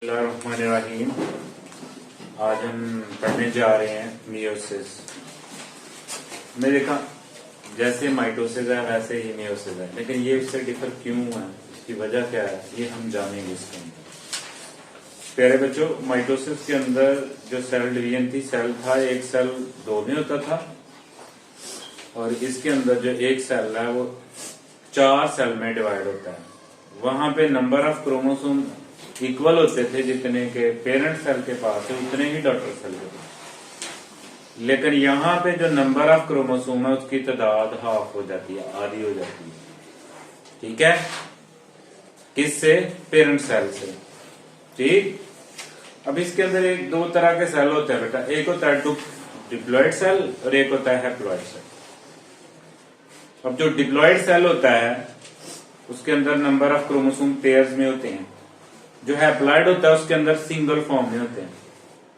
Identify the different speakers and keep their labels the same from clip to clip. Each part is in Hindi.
Speaker 1: बिस्मिल्लाहिर्रहमानिर्रहीम। आज हम पढ़ने जा रहे हैं मियोसिस। मैं देखा जैसे माइटोसिस है वैसे ही मियोसिस है, लेकिन ये इससे डिफर क्यों है, इसकी वजह क्या है, ये हम जानेंगे इसके अंदर। प्यारे बच्चों, माइटोसिस के अंदर जो सेल डिवीजन थी, सेल था एक सेल दो में होता था, और इसके अंदर जो एक सेल है वो 4 सेल में डिवाइड होता है। वहां पे नंबर ऑफ क्रोमोसोम इक्वल होते थे, जितने के पेरेंट सेल के पास है उतने ही डॉटर सेल के पास। लेकिन यहाँ पे जो नंबर ऑफ क्रोमोसोम है उसकी तादाद हाफ हो जाती है, आधी हो जाती है। ठीक है, किससे? पेरेंट सेल से। ठीक, अब इसके अंदर एक दो तरह के सेल होते हैं बेटा, एक होता है डिप्लॉइड सेल और एक होता है हैप्लॉइड सेल। अब जो डिप्लॉइड सेल होता है उसके अंदर नंबर ऑफ क्रोमोसोम पेयर्स में होते हैं, जो हैप्लॉइड होता है उसके अंदर सिंगल फॉर्म में होते हैं।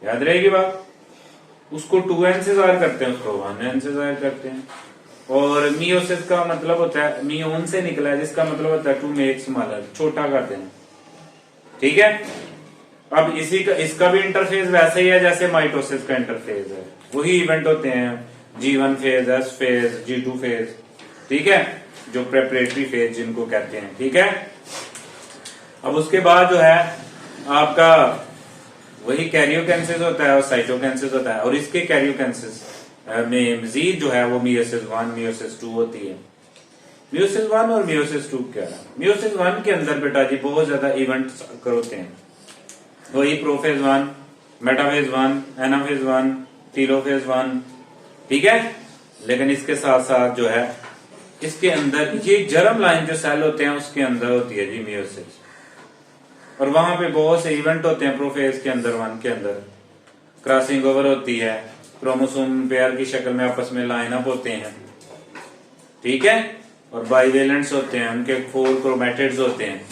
Speaker 1: याद रहेगी बात, उसको 2n से जाहिर करते हैं, उसको 1n से जाहिर करते हैं। और मियोसिस का मतलब होता है, मियोन से निकला है, जिसका मतलब होता है टू मेक स्मॉलर, छोटा करते हैं। ठीक है, अब इसी का इसका भी इंटरफेस वैसे ही है जैसे माइटोसिस का इंटरफेस है। वही इवेंट होते हैं, G1 phase, S phase, G2 phase. ठीक है, जो प्रेपरेटरी फेज जिनको कहते हैं। ठीक है, अब उसके बाद जो है आपका वही कैरियोकेंसिस होता है और साइटोकेंसिस होता है, और इसके कैरियोकेंसिस में मजीद जो है वो मियोसिस 1 मियोसिस 2 होती है। मियोसिस 1 और मियोसिस 2 क्या है? मियोसिस 1 के अंदर बेटा जी बहुत ज्यादा इवेंट्स होते हैं, वही प्रोफेज 1, मेटाफेज 1, एनाफेज 1, टीलोफेज 1। ठीक है, लेकिन इसके साथ साथ जो है इसके अंदर ये जर्म लाइन जो सेल होते हैं उसके अंदर होती है जी मियोसिस, और वहां पे बहुत से इवेंट होते हैं। प्रोफेज के अंदर 1 के अंदर क्रॉसिंग ओवर होती है, क्रोमोसोम पेयर की शक्ल में आपस में लाइन अप होते हैं। ठीक है, और बाइवेलेंट्स होते हैं, उनके 4 क्रोमेटिड्स होते हैं।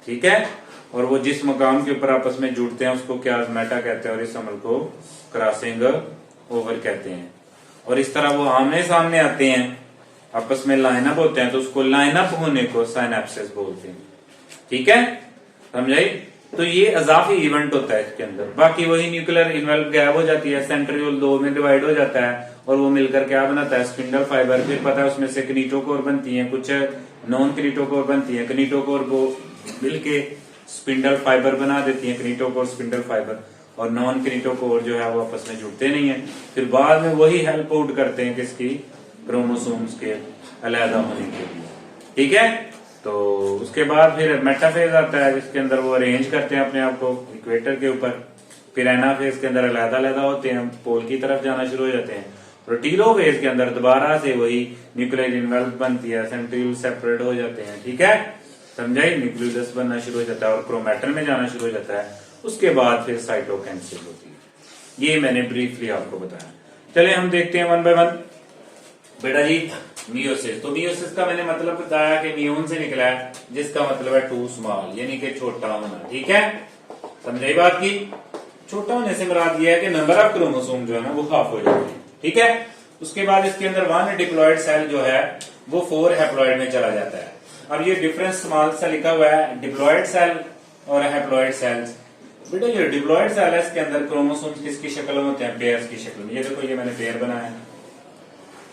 Speaker 1: ठीक है, और वो जिस मकाम के ऊपर आपस में जुड़ते हैं उसको क्याजमेटा कहते हैं, और इस अमल को क्रॉसिंग ओवर कहते हैं। और इस तरह वो आमने सामने आते हैं, आपस में लाइन अप होते हैं, तो उसको लाइन अप होने को साइनेप्सिस बोलते हैं। ठीक है, समझाई? तो ये अजाफी इवेंट होता है इसके अंदर। बाकी वही न्यूक्लियर इन्वेल्व गैप हो जाती है, सेंट्रियोल 2 में डिवाइड हो जाता है, और वो मिलकर क्या बनाता है? Spindle fibre. फिर पता है उसमें से किनीटोकोर बनती है, कुछ नॉन किनीटोकोर बनती है। किनीटोकोर को मिलके स्पिंडल फाइबर बना देती है, किनीटोकोर स्पिंडल फाइबर, और नॉन किनीटोकोर जो है वो आपस में जुड़ते नहीं है। फिर बाद में वही हेल्प आउट करते हैं किसकी? क्रोमोसोम्स के अलहदा होने के लिए। ठीक है, तो उसके बाद फिर मेटाफेज आता है, जिसके अंदर वो अरेंज करते हैं अपने आप को इक्वेटर के ऊपर। फिर एनाफेज के अंदर अलहदा अलहदा होते हैं, पोल की तरफ जाना शुरू हो जाते हैं। और टीलोफेज के अंदर दोबारा से वही न्यूक्लियर इन्वेल्व बनती है, सेंट्रियोल सेपरेट हो जाते हैं। ठीक है, समझाई? न्यूक्लियस बनना शुरू हो जाता है और क्रोमैटन में जाना शुरू हो जाता है। उसके बाद फिर साइटोकेंसिस होती है। ये मैंने ब्रीफली आपको बताया। चलिए हम देखते हैं 1 बाय 1 बेटा जी। मियोसिस, तो मियोसिस का मैंने मतलब बताया कि मियोन से निकला है, जिसका मतलब है टू स्मॉल, यानी कि छोटा होना। ठीक है, समझाई बात की? छोटा होने से मुराद ये है कि नंबर ऑफ क्रोमोसोम जो है ना वो हाफ हो जाते हैं। ठीक है, उसके बाद इसके अंदर 1 डिप्लॉइड सेल जो है वो 4 हैप्लॉइड में चला जाता है। अब ये डिफरेंस स्मॉल सा लिखा हुआ है, डिप्लॉइड सेल और हैप्लॉइड सेल्स। बेटा ये डिप्लॉइड सेल है, इसके अंदर क्रोमोसोम किसकी शक्ल में होते हैं? पेयर्स की शक्ल में। ये देखो, ये मैंने पेयर बनाया है।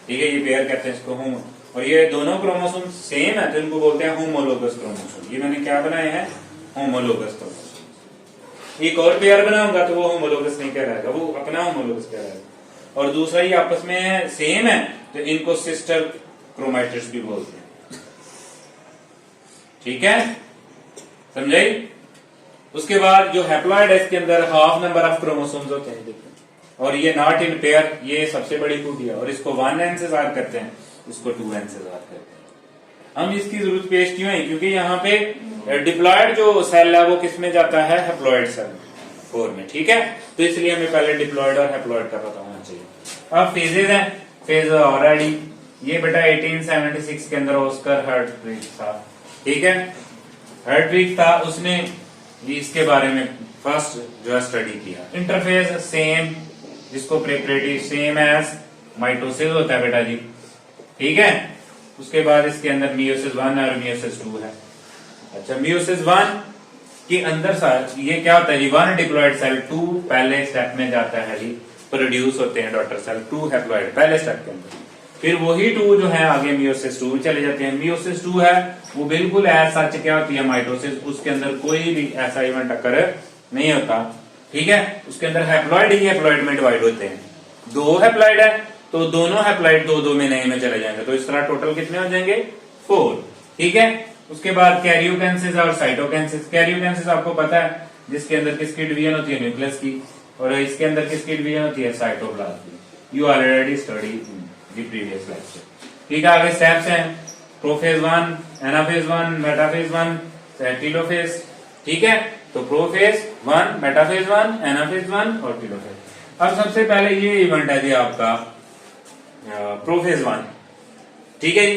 Speaker 1: ठीक है, ये पेयर कहते हैं इसको होमो, और ये दोनों क्रोमोसोम सेम है तो इनको बोलते हैं होमोलोगस क्रोमोसोम। ये मैंने क्या बनाए हैं? Homologous chromosome. एक और पेयर बनाऊंगा तो वो होमोलोगस नहीं कहलाएगा, वो अपना होमोलोगस कहलाएगा। और दूसरा ये आपस में सेम है तो इनको सिस्टर क्रोमैटिड्स भी बोलते हैं। ठीक है, समझाई? उसके बाद जो हैप्लॉइड है इसके अंदर हाफ नंबर ऑफ क्रोमोसोम्स होते हैं, देखो, और ये नॉट इन पेयर, ये सबसे बड़ी खूबी है। और इसको 1n से जाहिर करते हैं, इसको 2n से जाहिर करते हैं। हम इसकी जरूरत पेश क्यों है? क्योंकि यहाँ पे डिप्लॉइड जो सेल है वो किसमें जाता है? हैप्लॉइड सेल 4 में। ठीक है, तो इसलिए हमें पहले डिप्लॉइड और हैप्लॉइड का पता होना चाहिए। अब फेजेज हैं, फेज ऑलरेडी ये बेटा 1876 के अंदर ऑस्कर हर्ट्विग था। ठीक है, हर्ट्विग था, उसने इसके बारे में फर्स्ट जो है स्टडी किया। इंटरफेस सेम, जिसको प्रेपरेटिव सेम एज माइटोसिस होता है बेटा जी। ठीक है, उसके बाद इसके अंदर मियोसिस 1 और मियोसिस 2 है। अच्छा, मियोसिस 1 कि अंदर ये क्या होता है जी, 1 डिप्लॉयड सेल 2 पहले स्टेप में जाता है जी, प्रोड्यूस होते हैं डॉटर सेल 2 हैप्लॉयड पहले स्टेप के अंदर, फिर वही 2 जो है आगे मियोसिस 2 चले जाते हैं। मियोसिस 2 है वो बिल्कुल ऐसा सच क्या होती है माइटोसिस, उसके अंदर कोई भी ऐसा इवेंट अकर नहीं होता, ठीक है। उसके अंदर हैप्लॉयड ही हैप्लॉयड में डिवाइड होते हैं। 2 हैप्लॉयड है तो दोनों हैप्लॉयड 2 2 में नए में चले जाएंगे, तो इस तरह टोटल कितने हो जाएंगे 4, ठीक है। उसके बाद कैरियोकाइनेसिस और साइटोकाइनेसिस। कैरियोकाइनेसिस आपको पता है जिसके अंदर किसकी डिवीजन होती है, न्यूक्लियस की, और इसके अंदर किसकी डिवीजन होती है, साइटोप्लाज्म की। You already study the previous lecture, ठीक है। आगे स्टेप्स हैं, प्रोफेज 1, एनाफेज 1, मेटाफेज 1, टेलोफेज, ठीक है। तो प्रोफेज 1, मेटाफेज 1, एनाफेज 1 और टेलोफेज। अब सबसे पहले ये इवेंट है जी आपका प्रोफेज 1, ठीक है जी।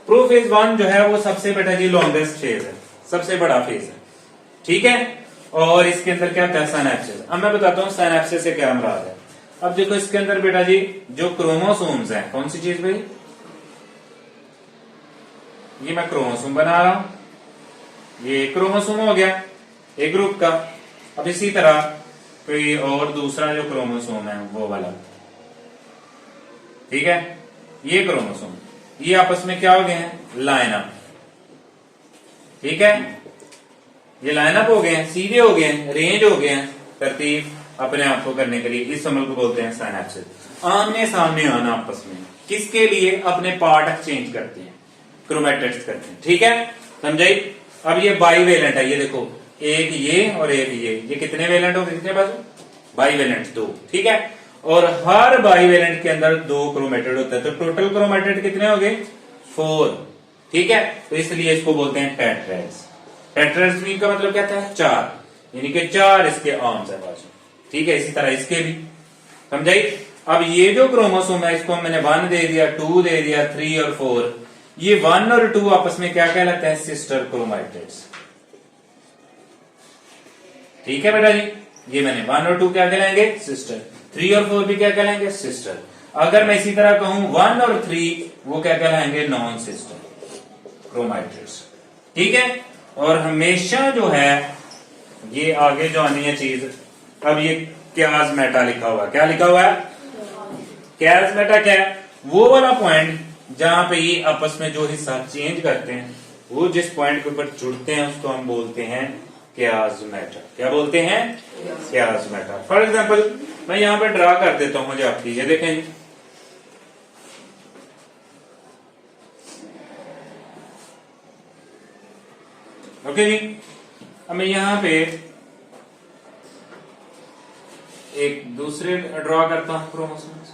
Speaker 1: प्रोफेज 1 जो है वो सबसे बेटा जी लॉन्गेस्ट फेज है, सबसे बड़ा फेज है, ठीक है। और इसके अंदर क्या होता है, सिनैप्सिस। अब मैं बताता हूँ सिनैप्सिस से क्या मुराद है। अब देखो इसके अंदर बेटा जी जो क्रोमोसोम्स हैं, कौन सी चीज भाई, ये मैं क्रोमोसोम बना रहा हूं, ये क्रोमोसोम हो गया एक ग्रुप का। अब इसी तरह कोई और दूसरा जो क्रोमोसोम है वो वाला, ठीक है, ये क्रोमोसोम, ये आपस में क्या हो गए हैं, लाइन अप, ठीक है। ये लाइन अप हो गए हैं, सीधे हो गए हैं, रेंज हो गए हैं, तरतीब अपने आप को करने के लिए, इस अमल को बोलते हैं सिनैप्सिस। आमने सामने आना आपस में, किसके लिए, अपने पार्ट एक्सचेंज करते हैं, क्रोमैटिड्स करते हैं, ठीक है, समझाई। अब ये बाईवेलेंट है, ये देखो एक ये और एक ये कितने वेलेंट हो गए, कितने पास, बाईवेलेंट 2, ठीक है। और हर बाईवेलेंट के अंदर 2 क्रोमैटिड होता है, तो टोटल क्रोमैटिड कितने हो गए 4, ठीक है। तो इसलिए इसको बोलते हैं टेट्राड्स। टेट्राड्स का मतलब क्या था, 4, यानी कि 4 इसके आर्म्स है बाजू, ठीक है। इसी तरह इसके भी, समझाई। अब ये जो क्रोमोसोम है इसको मैंने 1 दे दिया, 2 दे दिया, 3 और 4, ये 1 और 2 आपस में क्या कहलाता है, सिस्टर क्रोमैटिड्स, ठीक है बेटा जी। ये मैंने 1 और 2 क्या कहलाएंगे, सिस्टर, 3 और 4 भी क्या कहलाएंगे, सिस्टर। अगर मैं इसी तरह कहूं 1 और 3 वो क्या कहलाएंगे, नॉन सिस्टर क्रोमैटिड्स, ठीक है। और हमेशा जो है ये आगे जो आनी है चीज, अब ये क्याजमेटा लिखा हुआ है, क्या लिखा हुआ है, क्याजमेटा क्या है, वो वाला पॉइंट जहां पे ये आपस में जो हिस्सा चेंज करते हैं, वो जिस पॉइंट के ऊपर जुड़ते हैं उसको हम बोलते हैं क्याजमेटा। क्या बोलते हैं, क्याजमेटा। फॉर एग्जाम्पल मैं यहां पे ड्रा कर देता हूं जो आपकी, ये देखें जी, ओके जी। अब मैं यहां पे एक दूसरे ड्रॉ करता हूं क्रोमोसोम्स।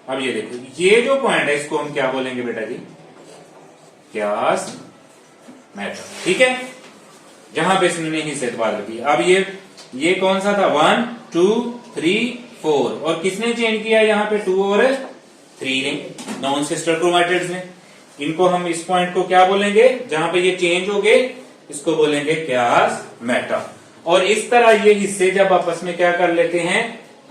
Speaker 1: अब ये देखो, ये जो पॉइंट है इसको हम क्या बोलेंगे बेटा जी, क्याजमेटा, ठीक है। जहां पे इसने हिस्से बात रखी। अब ये कौन सा था, 1 2 3 4, और किसने चेंज किया यहाँ पे, 2 और 3 ने, नॉन सिस्टर क्रोमैटिड्स ने। इनको हम इस पॉइंट को क्या बोलेंगे, जहां पे ये चेंज हो गए, इसको बोलेंगे क्याजमेटा। और इस तरह ये हिस्से जब आपस में क्या कर लेते हैं,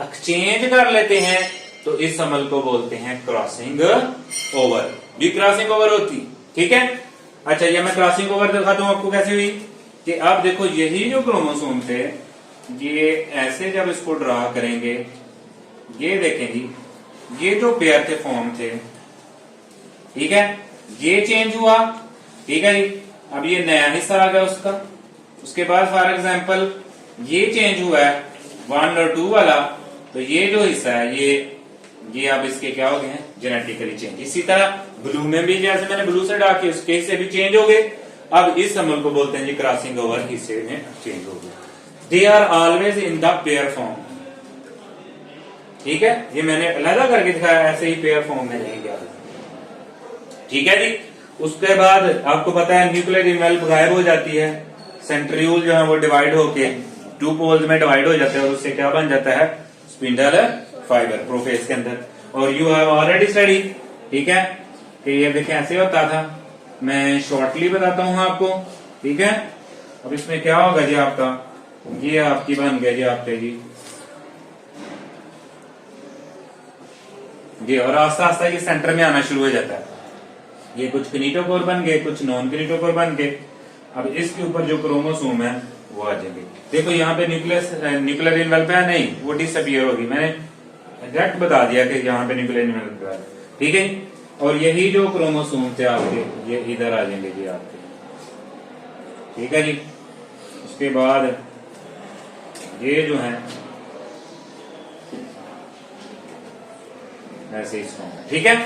Speaker 1: एक्सचेंज कर लेते हैं, तो इस अमल को बोलते हैं क्रॉसिंग ओवर। भी क्रॉसिंग ओवर होती, ठीक है। अच्छा, ये मैं क्रॉसिंग ओवर दिखाता हूं आपको कैसे हुई, कि आप देखो यही जो क्रोमोसोम थे, ये ऐसे जब इसको ड्रा करेंगे, ये देखें जी, ये जो पेयर के फॉर्म थे, ठीक है, ये चेंज हुआ, ठीक है जी। अब ये नया हिस्सा आ गया उसका। उसके बाद फॉर एग्जांपल ये चेंज हुआ है 1 और 2 वाला, तो ये जो हिस्सा है ये अब इसके क्या हो गए हैं, जेनेटिकली चेंज। इसी तरह ब्लू में भी जैसे मैंने ब्लू से डाके उसके हिस्से भी चेंज हो गए। अब इस अमल को बोलते हैं जी क्रॉसिंग ओवर, हिस्से में चेंज हो गया। They are always in the pair form, ठीक है। ये मैंने अलग करके दिखाया, ऐसे ही पेयर फॉर्म में नहीं गया, ठीक है जी। उसके बाद आपको पता है न्यूक्लियर इनवेल्व गायब हो जाती है, सेंट्रियोल जो है वो डिवाइड होके 2 पोल्स में डिवाइड हो जाते हैं, और उससे क्या बन जाता है, स्पिंडल फाइबर प्रोफेज के अंदर। और यू हैव ऑलरेडी स्टडी, ठीक है, कि ये देखें ऐसे होता था। मैं शॉर्टली बताता हूं आपको, ठीक है। अब इसमें क्या होगा जी आपका, ये आपकी बन गया जी आपके जी ये, और आस्ता आस्ता ये सेंटर में आना शुरू हो जाता है, ये कुछ किनेटोकोर बन गए, कुछ नॉन किनेटोकोर बन गए। अब इसके ऊपर जो क्रोमोसोम है वो आ जाएंगे। देखो यहाँ पे न्यूक्लियस न्यूक्लियर इनवेलप है, नहीं वो डिसअपियर होगी। मैंने एग्जैक्ट बता दिया कि यहाँ पे न्यूक्लियर इनवेलप है, ठीक है। और यही जो क्रोमोसोम थे आपके ये इधर आ जाएंगे जी आपके, ठीक है जी। उसके बाद ये जो है ऐसे इसको, ठीक है,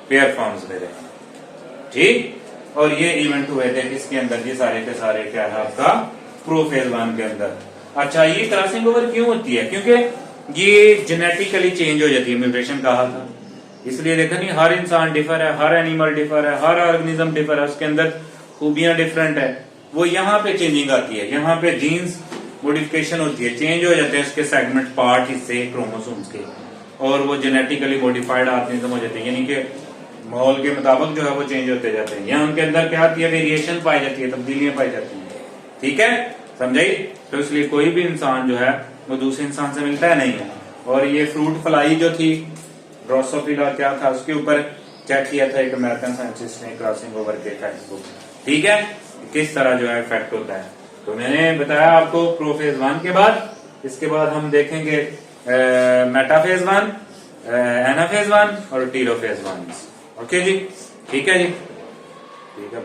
Speaker 1: पेयर फॉर्म्स में रहे, ठीक। और ये इवेंट हुए थे किसके अंदर, ये सारे के सारे क्या है आपका प्रोफेज 1 के अंदर। अच्छा, ये क्रॉसिंग ओवर क्यों होती है? क्योंकि ये जेनेटिकली चेंज हो जाती है, म्यूटेशन कहा था। इसलिए देखा नहीं, हर इंसान डिफर है, हर एनिमल डिफर है, हर ऑर्गेनिज्म डिफर है, उसके अंदर खूबियां डिफरेंट है। वो यहाँ पे चेंजिंग आती है, यहाँ पे जीन्स मॉडिफिकेशन होती है, चेंज हो जाते हैं उसके सेगमेंट पार्ट हिस्से क्रोमोसोम्स के, और वो जेनेटिकली मॉडिफाइड ऑर्गेनिज्म हो जाते हैं, यानी कि माहौल के मुताबिक जो है वो चेंज होते जाते हैं। यहाँ उनके अंदर क्या आती है, वेरिएशन पाई जाती है, तब्दीलियां पाई जाती हैं, ठीक है, समझाई। तो इसलिए कोई भी इंसान जो है वो दूसरे इंसान से मिलता है नहीं है। और ये फ्रूट फ्लाई जो थी ड्रोसोफिला क्या था, उसके ऊपर चेक किया था एक अमेरिकन साइंटिस्ट ने क्रॉसिंग ओवर के इफेक्ट को, ठीक है, किस तरह जो है इफेक्ट होता है। तो मैंने बताया आपको प्रोफेज 1 के बाद, इसके बाद हम देखेंगे मेटाफेज 1, एनाफेज 1 और टीलोफेज 1। ओके जी, ठीक है जी, ठीक है।